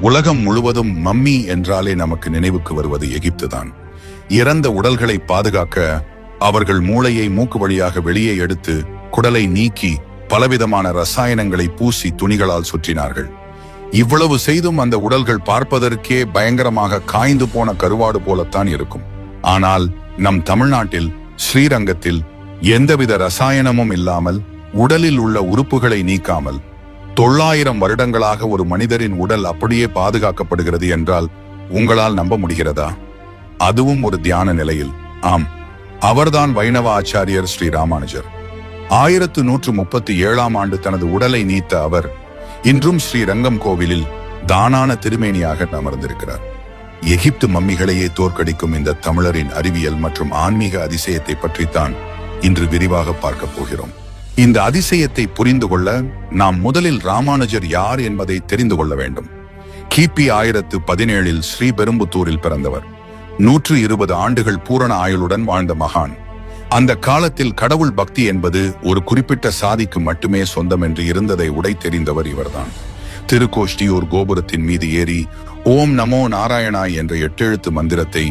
உலகம் முழுவதும் மம்மி என்றாலே நமக்கு நினைவுக்கு வருவது எகிப்து தான். இறந்த உடல்களை பாதுகாக்க அவர்கள் மூளையை மூக்கு வழியாக வெளியே எடுத்து குடலை நீக்கி பலவிதமான ரசாயனங்களை பூசி துணிகளால் சுற்றினார்கள். இவ்வளவு செய்தும் அந்த உடல்கள் பார்ப்பதற்கே பயங்கரமாக காய்ந்து போன கருவாடு போலத்தான் இருக்கும். ஆனால் நம் தமிழ்நாட்டில் ஸ்ரீரங்கத்தில் எந்தவித ரசாயனமும் இல்லாமல் உடலில் உள்ள உறுப்புகளை நீக்காமல் 900 வருடங்களாக ஒரு மனிதரின் உடல் அப்படியே பாதுகாக்கப்படுகிறது என்றால் உங்களால் நம்ப முடிகிறதா? அதுவும் ஒரு தியான நிலையில். ஆம், அவர்தான் வைணவ ஆச்சாரியர் ஸ்ரீ ராமானுஜர். 1137ஆம் ஆண்டு தனது உடலை நீத்த அவர் இன்றும் ஸ்ரீரங்கம் கோவிலில் தானான திருமேனியாக அமர்ந்திருக்கிறார். எகிப்து மம்மிகளையே தோற்கடிக்கும் இந்த தமிழரின் அறிவியல் மற்றும் ஆன்மீக அதிசயத்தை பற்றித்தான் இன்று விரிவாக பார்க்க போகிறோம். இந்த அதிசயத்தை புரிந்து கொள்ள நாம் முதலில் ராமானுஜர் யார் என்பதை தெரிந்து கொள்ள வேண்டும். கிபி 1017 ஸ்ரீபெரும்புத்தூரில் பிறந்தவர். 120 ஆண்டுகள் பூரண ஆயுளுடன் வாழ்ந்த மகான். அந்த காலத்தில் கடவுள் பக்தி என்பது ஒரு குறிப்பிட்ட சாதிக்கு மட்டுமே சொந்தம் என்று இருந்ததை உடை தெரிந்தவர் இவர்தான். திருக்கோஷ்டியூர் கோபுரத்தின் மீது ஏறி ஓம் நமோ நாராயணாய் என்ற 8 எழுத்து மந்திரத்தை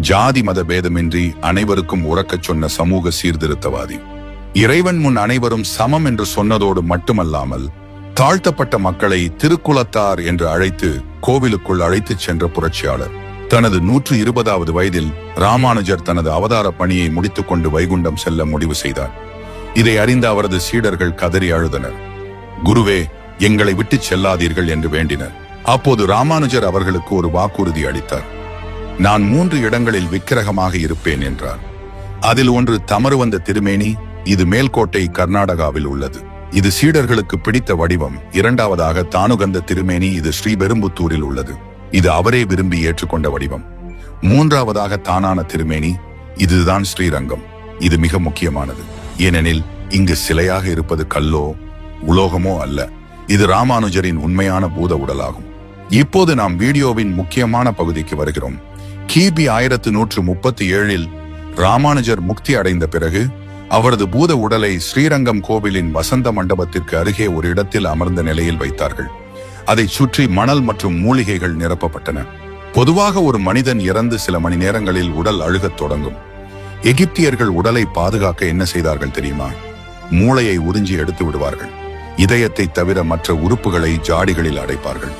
ஜாதி மத பேதமின்றி அனைவருக்கும் உறக்கச் சொன்ன சமூக சீர்திருத்தவாதி. இறைவன் முன் அனைவரும் சமம் என்று சொன்னதோடு மட்டுமல்லாமல் தாழ்த்தப்பட்ட மக்களை திருக்குலத்தார் என்று அழைத்து கோவிலுக்குள் அழைத்துச் சென்ற புரட்சியாளர். தனது 120வது வயதில் ராமானுஜர் தனது அவதார பணியை முடித்துக் கொண்டு வைகுண்டம் செல்ல முடிவு செய்தார். இதை அறிந்த அவரது சீடர்கள் கதறி அழுதனர். குருவே, எங்களை விட்டு செல்லாதீர்கள் என்று வேண்டினர். அப்போது ராமானுஜர் அவர்களுக்கு ஒரு வாக்குறுதி அளித்தார். நான் 3 இடங்களில் விக்கிரகமாக இருப்பேன் என்றார். அதில் ஒன்று தமருவந்த திருமேனி, இது மேல்கோட்டை கர்நாடகாவில் உள்ளது. இது சீடர்களுக்கு பிடித்த வடிவம். 2வதாக தானுகந்த திருமேனி, இது ஸ்ரீபெரும்புத்தூரில் உள்ளது. இது அவரே விரும்பி ஏற்றுக்கொண்ட வடிவம். 3வதாக தானான திருமேனி, இதுதான் ஸ்ரீரங்கம். இது மிக முக்கியமானது. ஏனெனில் இங்கு சிலையாக இருப்பது கல்லோ உலோகமோ அல்ல. இது ராமானுஜரின் உண்மையான பூத உடலாகும். இப்போது நாம் வீடியோவின் முக்கியமான பகுதிக்கு வருகிறோம். கிபி 1137 ராமானுஜர் முக்தி அடைந்த பிறகு அவரது பூத உடலை ஸ்ரீரங்கம் கோவிலின் வசந்த மண்டபத்திற்கு அருகே ஒரு இடத்தில் அமர்ந்த நிலையில் வைத்தார்கள். அதை சுற்றி மணல் மற்றும் மூலிகைகள் நிரப்பப்பட்டன. பொதுவாக ஒரு மனிதன் இறந்து சில மணி நேரங்களில் உடல் அழுகத் தொடங்கும். எகிப்தியர்கள் உடலை பாதுகாக்க என்ன செய்தார்கள் தெரியுமா? மூளையை உறிஞ்சி எடுத்து விடுவார்கள். இதயத்தை தவிர மற்ற உறுப்புகளை ஜாடிகளில் அடைப்பார்கள்.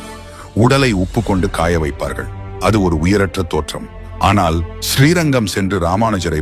உடலை உப்பு கொண்டு காய வைப்பார்கள். அது ஒரு உயிரற்ற தோற்றம். ஆனால் ஸ்ரீரங்கம் சென்று ராமானுஜரை